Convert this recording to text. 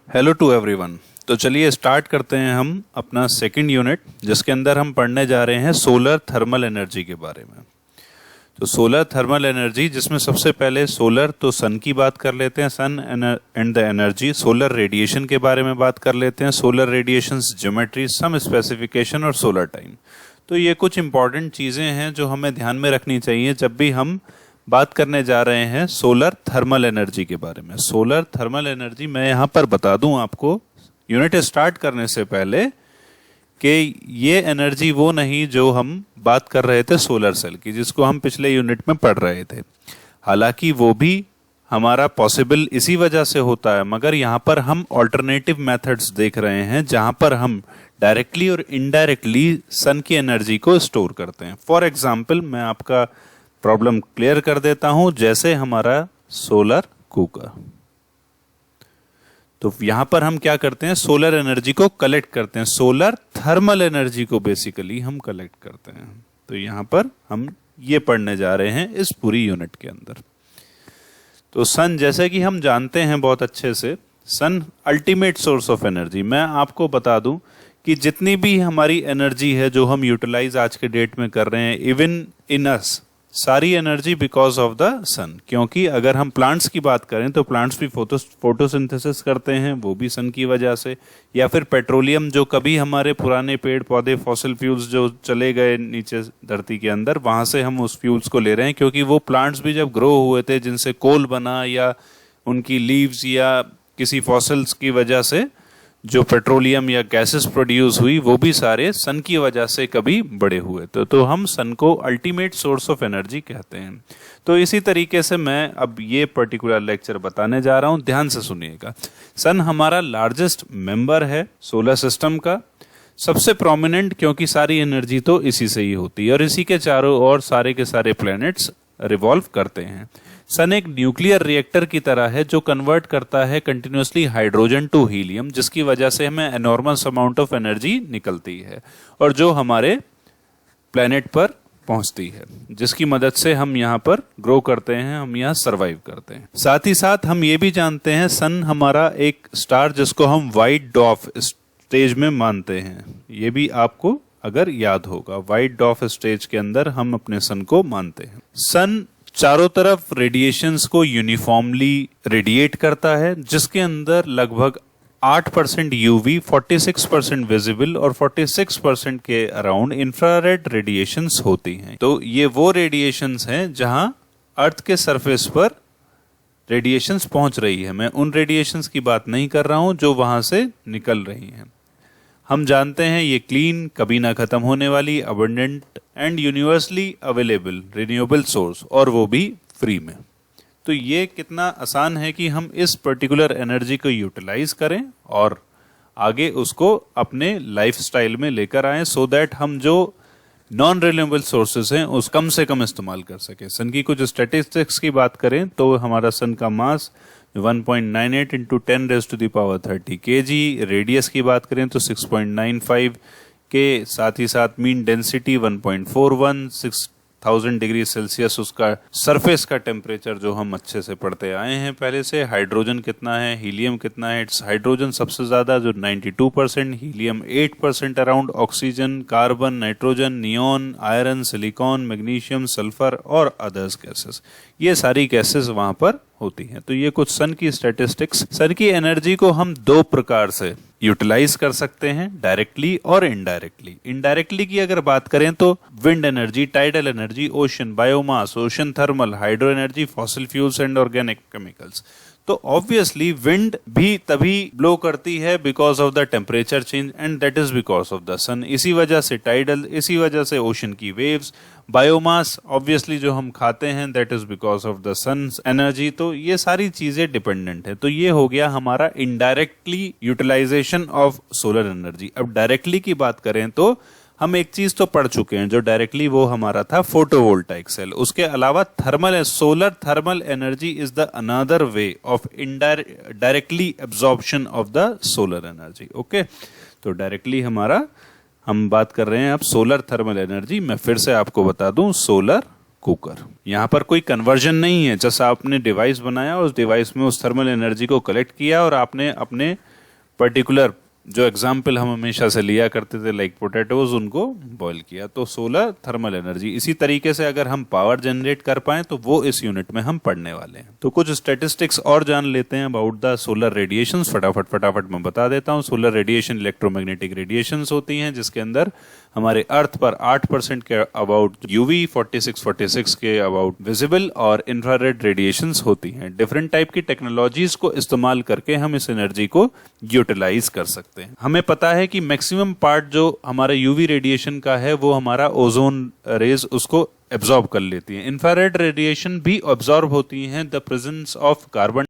Hello to everyone. तो चलिए start करते हैं हम अपना सेकंड यूनिट, जिसके अंदर हम पढ़ने जा रहे हैं सोलर थर्मल एनर्जी के बारे में। तो सोलर थर्मल एनर्जी, जिसमें सबसे पहले सोलर तो सन की बात कर लेते हैं, sun and the energy. Solar radiation के बारे में बात कर लेते हैं, solar radiations, geometry, some specification और सोलर टाइम। तो ये कुछ इंपॉर्टेंट चीज़ें हैं जो हमें ध्यान में रखनी चाहिए जब भी हम बात करने जा रहे हैं सोलर थर्मल एनर्जी के बारे में। सोलर थर्मल एनर्जी, मैं यहाँ पर बता दूं आपको यूनिट स्टार्ट करने से पहले कि ये एनर्जी वो नहीं जो हम बात कर रहे थे सोलर सेल की, जिसको हम पिछले यूनिट में पढ़ रहे थे। हालांकि वो भी हमारा पॉसिबल इसी वजह से होता है, मगर यहाँ पर हम ऑल्टरनेटिव मेथड्स देख रहे हैं जहाँ पर हम डायरेक्टली और इनडायरेक्टली सन की एनर्जी को स्टोर करते हैं। फॉर एग्जाम्पल, मैं आपका प्रॉब्लम क्लियर कर देता हूं। जैसे हमारा सोलर कुकर, तो यहां पर हम क्या करते हैं, सोलर एनर्जी को कलेक्ट करते हैं। सोलर थर्मल एनर्जी को बेसिकली हम कलेक्ट करते हैं। तो यहां पर हम ये पढ़ने जा रहे हैं इस पूरी यूनिट के अंदर। तो सन, जैसे कि हम जानते हैं बहुत अच्छे से, सन अल्टीमेट सोर्स ऑफ एनर्जी। मैं आपको बता दूं कि जितनी भी हमारी एनर्जी है जो हम यूटिलाइज आज के डेट में कर रहे हैं, इवन इन अस, सारी एनर्जी बिकॉज ऑफ द सन। क्योंकि अगर हम प्लांट्स की बात करें तो प्लांट्स भी फोटोसिंथेसिस करते हैं, वो भी सन की वजह से। या फिर पेट्रोलियम, जो कभी हमारे पुराने पेड़ पौधे, फॉसिल फ्यूल्स जो चले गए नीचे धरती के अंदर, वहां से हम उस फ्यूल्स को ले रहे हैं। क्योंकि वो प्लांट्स भी जब ग्रो हुए थे, जिनसे कोल बना या उनकी लीव्स या किसी फॉसिल्स की वजह से जो पेट्रोलियम या गैसेस प्रोड्यूस हुई, वो भी सारे सन की वजह से कभी बड़े हुए। तो हम सन को अल्टीमेट सोर्स ऑफ एनर्जी कहते हैं। तो इसी तरीके से मैं अब ये पर्टिकुलर लेक्चर बताने जा रहा हूं, ध्यान से सुनिएगा। सन हमारा लार्जेस्ट मेंबर है सोलर सिस्टम का, सबसे प्रोमिनेंट, क्योंकि सारी एनर्जी तो इसी से ही होती है और इसी के चारों ओर सारे के सारे प्लैनेट्स रिवॉल्व करते हैं। सन एक न्यूक्लियर रिएक्टर की तरह है जो कन्वर्ट करता है कंटिन्यूसली हाइड्रोजन टू हीलियम, जिसकी वजह से हमें एनॉर्मस अमाउंट ऑफ एनर्जी निकलती है और जो हमारे प्लेनेट पर पहुंचती है, जिसकी मदद से हम यहाँ पर ग्रो करते हैं, हम यहाँ सरवाइव करते हैं। साथ ही साथ हम ये भी जानते हैं, सन हमारा एक स्टार जिसको हम व्हाइट डॉर्फ स्टेज में मानते हैं। ये भी आपको अगर याद होगा, व्हाइट डॉर्फ स्टेज के अंदर हम अपने सन को मानते हैं। सन चारों तरफ रेडिएशंस को यूनिफॉर्मली रेडिएट करता है, जिसके अंदर लगभग 8% यूवी, 46% विजिबल और 46% के अराउंड इंफ्रारेड रेडिएशंस होती हैं। तो ये वो रेडिएशंस हैं जहां अर्थ के सरफेस पर रेडिएशंस पहुंच रही है। मैं उन रेडिएशंस की बात नहीं कर रहा हूं जो वहां से निकल रही हैं। हम जानते हैं ये क्लीन, कभी ना खत्म होने वाली, abundant and universally available renewable source, और वो भी फ्री में। तो ये कितना आसान है कि हम इस पर्टिकुलर एनर्जी को यूटिलाइज करें और आगे उसको अपने लाइफस्टाइल में लेकर आएं, सो दैट हम जो नॉन रिन्यूएबल सोर्सेज हैं उस कम से कम इस्तेमाल कर सकें। सन की कुछ स्टैटिस्टिक्स की बात करें तो हमारा सन का मास 1.98 इंटू 10⁻30 kg, रेडियस की बात करें तो 6.95 के, साथ ही साथ मीन डेंसिटी 1.41, 6000 डिग्री सेल्सियस उसका सरफेस का टेम्परेचर जो हम अच्छे से पढ़ते आए हैं पहले से। हाइड्रोजन कितना है, हीलियम कितना है, हाइड्रोजन सबसे ज्यादा जो 92%, helium 8% around, oxygen, carbon, nitrogen, neon, iron, silicon, magnesium, sulphur और अदर्स गैसेस, ये सारी गैसेस वहां पर होती हैं। तो ये कुछ सन की स्टैटिस्टिक्स। सन की एनर्जी को हम दो प्रकार से यूटिलाइज कर सकते हैं, डायरेक्टली और इनडायरेक्टली। इनडायरेक्टली की अगर बात करें तो wind energy, tidal energy, ocean, biomass, ocean thermal, hydro energy, fossil fuels and organic chemicals. तो ऑब्वियसली विंड भी तभी ब्लो करती है because of the temperature change, and that is because of the sun. इसी वजह से टाइडल, इसी वजह से ओशन की वेव्स। बायोमास ऑब्वियसली जो हम खाते हैं, that is because of the sun energy. तो ये सारी चीजें डिपेंडेंट है। तो ये हो गया हमारा indirectly utilization of solar energy. अब डायरेक्टली की बात करें तो हम एक चीज तो पढ़ चुके हैं जो डायरेक्टली, वो हमारा था फोटोवोल्टाइक सेल। उसके अलावा thermal, solar thermal energy is the another way of directly absorption of the solar energy. Okay, तो डायरेक्टली हमारा हम बात कर रहे हैं अब सोलर थर्मल एनर्जी। मैं फिर से आपको बता दूं, सोलर कुकर, यहाँ पर कोई कन्वर्जन नहीं है। जैसा आपने डिवाइस बनाया, उस डिवाइस में उस थर्मल एनर्जी को कलेक्ट किया और आपने अपने पर्टिकुलर जो एग्जाम्पल हम हमेशा से लिया करते थे लाइक पोटैटोज, उनको बॉईल किया, तो सोलर थर्मल एनर्जी। इसी तरीके से अगर हम पावर जनरेट कर पाए तो वो इस यूनिट में हम पढ़ने वाले हैं। तो कुछ स्टैटिस्टिक्स और जान लेते हैं अबाउट द सोलर रेडिएशंस। फटाफट मैं बता देता हूँ। सोलर रेडिएशन इलेक्ट्रोमैग्नेटिक रेडिएशंस होती हैं जिसके अंदर हमारे अर्थ पर 8% के अबाउट यूवी, 46 के अबाउट विजिबल और इंफ्रारेड रेडिएशंस होती हैं। डिफरेंट टाइप की टेक्नोलॉजीज को इस्तेमाल करके हम इस एनर्जी को यूटिलाइज कर सकते हैं। हमें पता है कि मैक्सिमम पार्ट जो हमारे यूवी रेडिएशन का है वो हमारा ओजोन रेज उसको एब्जॉर्ब कर लेती है। इंफ्रारेड रेडिएशन भी एब्जॉर्ब होती हैं द प्रेजेंस ऑफ कार्बन